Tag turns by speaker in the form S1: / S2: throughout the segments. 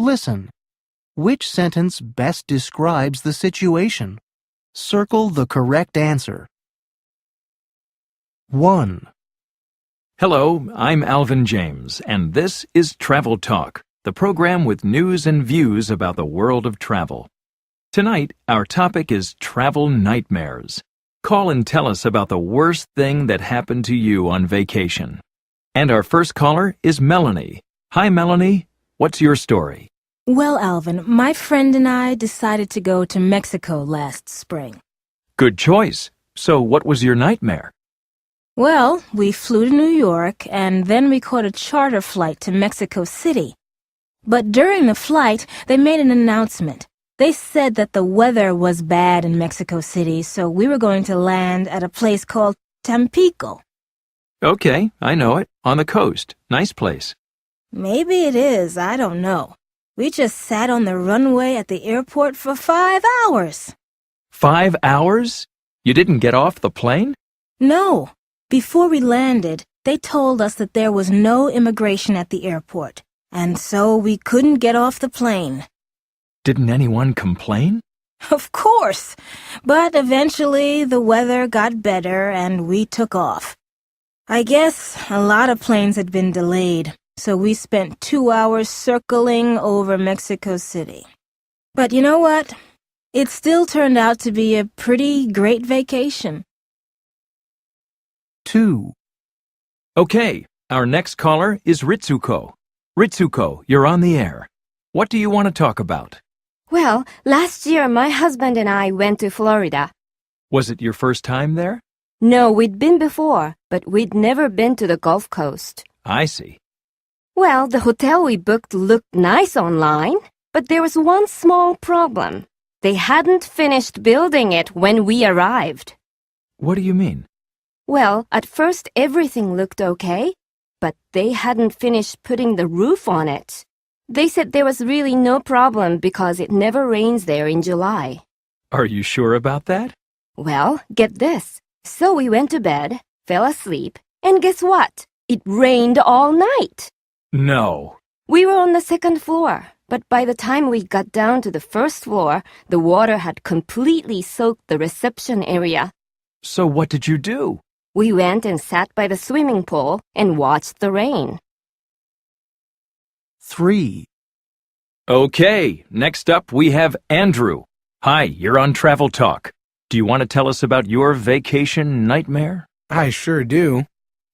S1: Listen. Which sentence best describes the situation? Circle the correct answer. 1.
S2: Hello, I'm Alvin James, and this is Travel Talk, the program with news and views about the world of travel. Tonight, our topic is travel nightmares. Call and tell us about the worst thing that happened to you on vacation. And our first caller is Melanie. Hi, Melanie. What's your story?
S3: Well, Alvin, my friend and I decided to go to Mexico last spring.
S2: Good choice. So what was your nightmare?
S3: Well, we flew to New York, and then we caught a charter flight to Mexico City. But during the flight, they made an announcement. They said that the weather was bad in Mexico City, so we were going to land at a place called Tampico.
S2: Okay, I know it. On the coast. Nice place.
S3: Maybe it is, I don't know. We just sat on the runway at the airport for 5 hours.
S2: 5 hours? You didn't get off the plane?
S3: No. Before we landed, they told us that there was no immigration at the airport, and so we couldn't get off the plane.
S2: Didn't anyone complain?
S3: Of course, but eventually the weather got better and we took off. I guess a lot of planes had been delayed, so we spent 2 hours circling over Mexico City. But you know what? It still turned out to be a pretty great vacation.
S1: 2.
S2: Okay, our next caller is Ritsuko. Ritsuko, you're on the air. What do you want to talk about?
S4: Well, last year my husband and I went to Florida.
S2: Was it your first time there?
S4: No, we'd been before, but we'd never been to the Gulf Coast.
S2: I see.
S4: Well, the hotel we booked looked nice online, but there was one small problem. They hadn't finished building it when we arrived.
S2: What do you mean?
S4: Well, at first everything looked okay, but they hadn't finished putting the roof on it. They said there was really no problem because it never rains there in July.
S2: Are you sure about that?
S4: Well, get this. So we went to bed, fell asleep, and guess what? It rained all night.
S2: No.
S4: We were on the second floor, but by the time we got down to the first floor, the water had completely soaked the reception area.
S2: So what did you do?
S4: We went and sat by the swimming pool and watched the rain.
S1: 3.
S2: Okay, next up we have Andrew. Hi, you're on Travel Talk. Do you want to tell us about your vacation nightmare?
S5: I sure do.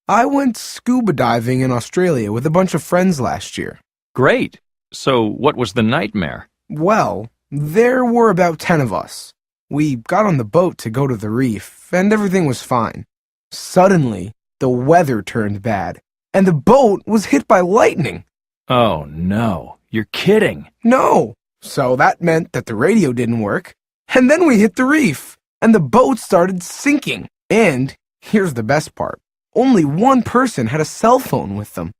S5: I went scuba diving in Australia with a bunch of friends last year.
S2: Great. So what was the nightmare?
S5: Well, there were about 10 of us. We got on the boat to go to the reef, and everything was fine. Suddenly, the weather turned bad, and the boat was hit by lightning.
S2: Oh, no. You're kidding.
S5: No. So that meant that the radio didn't work. And then we hit the reef, and the boat started sinking. And here's the best part. Only one person had a cell phone with them.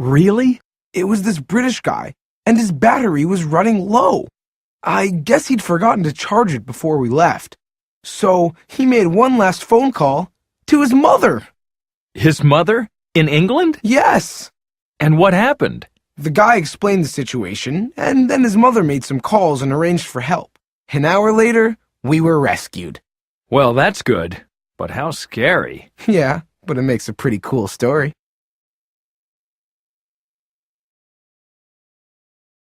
S2: Really?
S5: It was this British guy, and his battery was running low. I guess he'd forgotten to charge it before we left. So he made one last phone call to his mother.
S2: His mother? In England?
S5: Yes.
S2: And what happened?
S5: The guy explained the situation, and then his mother made some calls and arranged for help. An hour later, we were rescued.
S2: Well, that's good. But how scary.
S5: Yeah, but it makes a pretty cool story.